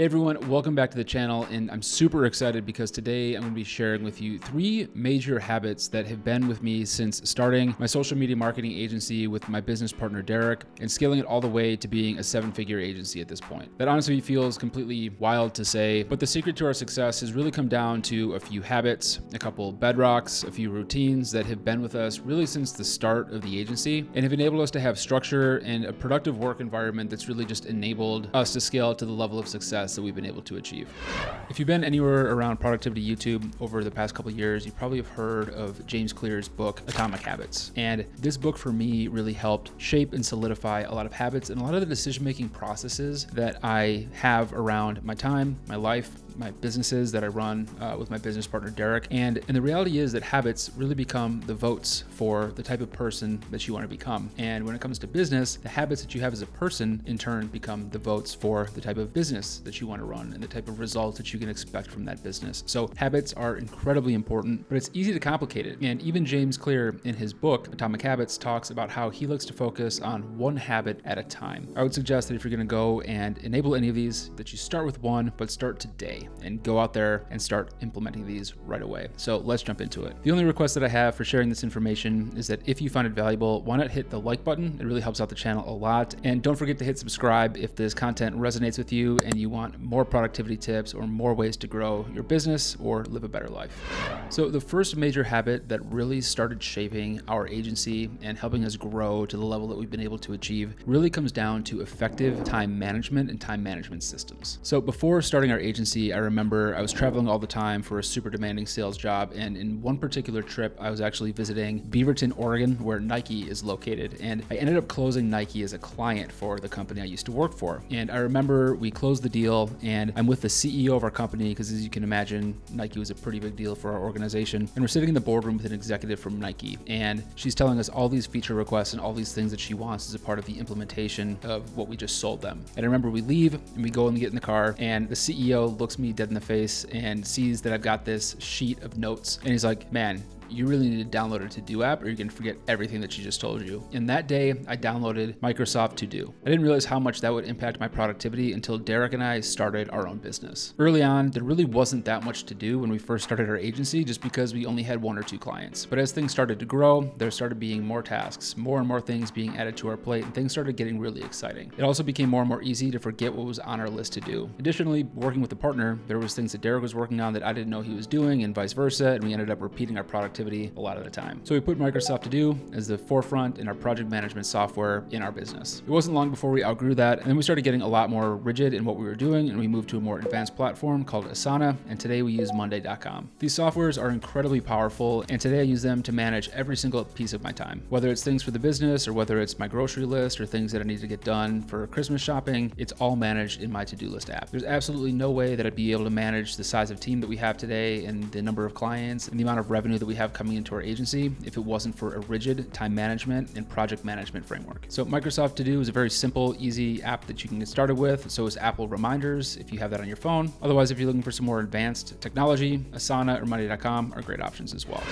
Hey everyone, welcome back to the channel, and I'm super excited because today I'm going to be sharing with you 3 major habits that have been with me since starting my social media marketing agency with my business partner Derek and scaling it all the way to being a 7-figure agency at this point. That honestly feels completely wild to say, but the secret to our success has really come down to a few habits, a couple bedrocks, a few routines that have been with us really since the start of the agency and have enabled us to have structure and a productive work environment that's really just enabled us to scale to the level of success that we've been able to achieve. If you've been anywhere around productivity YouTube over the past couple of years, you probably have heard of James Clear's book, Atomic Habits. And this book for me really helped shape and solidify a lot of habits and a lot of the decision-making processes that I have around my time, my life, my businesses that I run with my business partner Derek. And the reality is that habits really become the votes for the type of person that you want to become. And when it comes to business, the habits that you have as a person in turn become the votes for the type of business that you want to run and the type of results that you can expect from that business. So habits are incredibly important, but it's easy to complicate it. And even James Clear in his book, Atomic Habits, talks about how he likes to focus on one habit at a time. I would suggest that if you're going to go and enable any of these, that you start with one, but start today and go out there and start implementing these right away. So let's jump into it. The only request that I have for sharing this information is that if you find it valuable, why not hit the like button? It really helps out the channel a lot. And don't forget to hit subscribe if this content resonates with you and you want more productivity tips or more ways to grow your business or live a better life. So the first major habit that really started shaping our agency and helping us grow to the level that we've been able to achieve really comes down to effective time management and time management systems. So before starting our agency, I remember I was traveling all the time for a super demanding sales job, and in one particular trip, I was actually visiting Beaverton, Oregon, where Nike is located, and I ended up closing Nike as a client for the company I used to work for. And I remember we closed the deal, and I'm with the CEO of our company, because as you can imagine, Nike was a pretty big deal for our organization, and we're sitting in the boardroom with an executive from Nike, and she's telling us all these feature requests and all these things that she wants as a part of the implementation of what we just sold them. And I remember we leave, and we go and get in the car, and the CEO looks me dead in the face and sees that I've got this sheet of notes, and he's like, "Man, you really need to download a to-do app or you're gonna forget everything that she just told you." And that day I downloaded Microsoft To Do. I didn't realize how much that would impact my productivity until Derek and I started our own business. Early on, there really wasn't that much to do when we first started our agency just because we only had 1 or 2 clients. But as things started to grow, there started being more tasks, more and more things being added to our plate, and things started getting really exciting. It also became more and more easy to forget what was on our list to do. Additionally, working with a partner, there was things that Derek was working on that I didn't know he was doing and vice versa, and we ended up repeating our productivity a lot of the time. So we put Microsoft To Do as the forefront in our project management software in our business. It wasn't long before we outgrew that, and then we started getting a lot more rigid in what we were doing, and we moved to a more advanced platform called Asana, and today we use Monday.com. These softwares are incredibly powerful, and today I use them to manage every single piece of my time. Whether it's things for the business or whether it's my grocery list or things that I need to get done for Christmas shopping, it's all managed in my to-do list app. There's absolutely no way that I'd be able to manage the size of team that we have today and the number of clients and the amount of revenue that we have coming into our agency if it wasn't for a rigid time management and project management framework. So Microsoft To Do is a very simple, easy app that you can get started with. So is Apple Reminders if you have that on your phone. Otherwise, if you're looking for some more advanced technology, Asana or Monday.com are great options as well.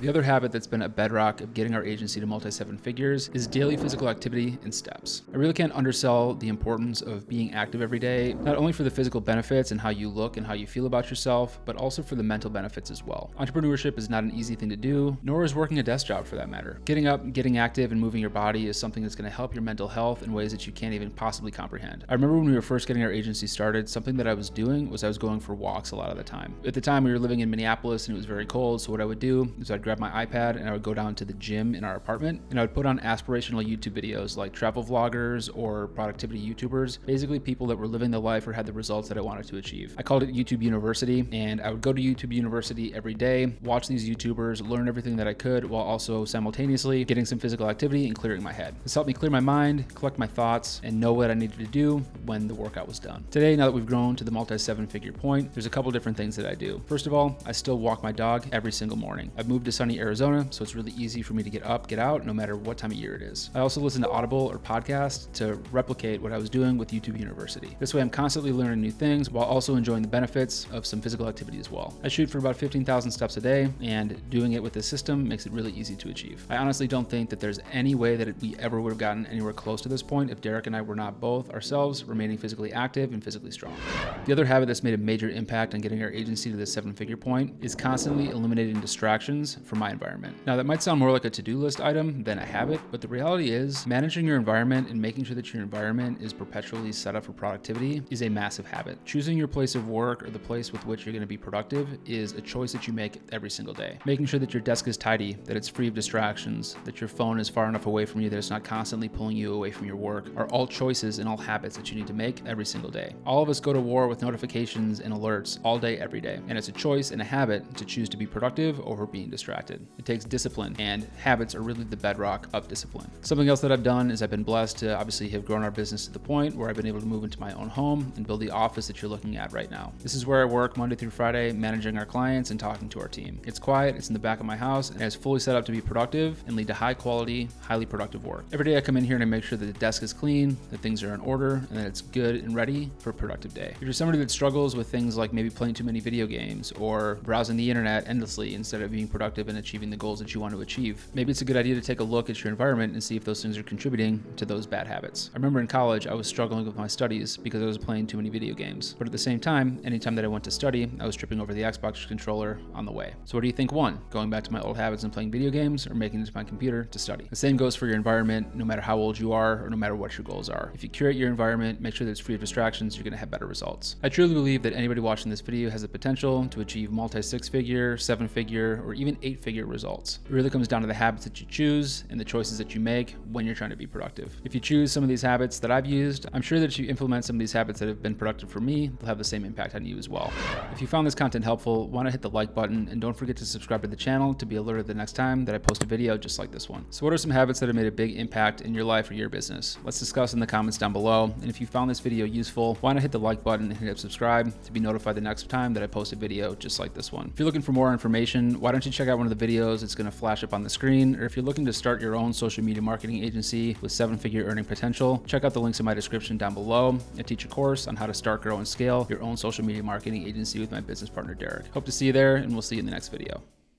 The other habit that's been a bedrock of getting our agency to multi-7 figures is daily physical activity and steps. I really can't undersell the importance of being active every day, not only for the physical benefits and how you look and how you feel about yourself, but also for the mental benefits as well. Entrepreneurship is not an easy thing to do, nor is working a desk job for that matter. Getting up, getting active, and moving your body is something that's going to help your mental health in ways that you can't even possibly comprehend. I remember when we were first getting our agency started, something that I was doing was I was going for walks a lot of the time. At the time, we were living in Minneapolis and it was very cold, so what I would do is I'd grab my iPad and I would go down to the gym in our apartment and I would put on aspirational YouTube videos like travel vloggers or productivity YouTubers, basically people that were living the life or had the results that I wanted to achieve. I called it YouTube University, and I would go to YouTube University every day, watch these YouTubers, learn everything that I could while also simultaneously getting some physical activity and clearing my head. This helped me clear my mind, collect my thoughts, and know what I needed to do when the workout was done. Today, now that we've grown to the multi-7 figure point, there's a couple different things that I do. First of all, I still walk my dog every single morning. I've moved to sunny Arizona, so it's really easy for me to get up, get out, no matter what time of year it is. I also listen to Audible or podcasts to replicate what I was doing with YouTube University. This way I'm constantly learning new things while also enjoying the benefits of some physical activity as well. I shoot for about 15,000 steps a day, and doing it with this system makes it really easy to achieve. I honestly don't think that there's any way that we ever would have gotten anywhere close to this point if Derek and I were not both ourselves remaining physically active and physically strong. The other habit that's made a major impact on getting our agency to the 7-figure point is constantly eliminating distractions from my environment. Now, that might sound more like a to-do list item than a habit, but the reality is managing your environment and making sure that your environment is perpetually set up for productivity is a massive habit. Choosing your place of work or the place with which you're going to be productive is a choice that you make every single day. Making sure that your desk is tidy, that it's free of distractions, that your phone is far enough away from you that it's not constantly pulling you away from your work are all choices and all habits that you need to make every single day. All of us go to war with notifications and alerts all day, every day, and it's a choice and a habit to choose to be productive over being distracted. It takes discipline, and habits are really the bedrock of discipline. Something else that I've done is I've been blessed to obviously have grown our business to the point where I've been able to move into my own home and build the office that you're looking at right now. This is where I work Monday through Friday, managing our clients and talking to our team. It's quiet, it's in the back of my house, and it's fully set up to be productive and lead to high quality, highly productive work. Every day I come in here and I make sure that the desk is clean, that things are in order, and that it's good and ready for a productive day. If you're somebody that struggles with things like maybe playing too many video games or browsing the internet endlessly instead of being productive and achieving the goals that you want to achieve, maybe it's a good idea to take a look at your environment and see if those things are contributing to those bad habits. I remember in college I was struggling with my studies because I was playing too many video games, but at the same time, anytime that I went to study, I was tripping over the Xbox controller on the way. So what do you think won? Going back to my old habits and playing video games, or making it to my computer to study? The same goes for your environment, no matter how old you are or no matter what your goals are. If you curate your environment, make sure that it's free of distractions, you're going to have better results. I truly believe that anybody watching this video has the potential to achieve multi-6-figure, 7-figure, or even 8-figure results. It really comes down to the habits that you choose and the choices that you make when you're trying to be productive. If you choose some of these habits that I've used, I'm sure that if you implement some of these habits that have been productive for me, they'll have the same impact on you as well. If you found this content helpful, why not hit the like button, and don't forget to subscribe to the channel to be alerted the next time that I post a video just like this one. So what are some habits that have made a big impact in your life or your business? Let's discuss in the comments down below. And if you found this video useful, why not hit the like button and hit subscribe to be notified the next time that I post a video just like this one. If you're looking for more information, why don't you check out one of the videos that's going to flash up on the screen, or if you're looking to start your own social media marketing agency with 7-figure earning potential, check out the links in my description down below. I teach a course on how to start, grow, and scale your own social media marketing agency with my business partner, Derek. Hope to see you there, and we'll see you in the next video.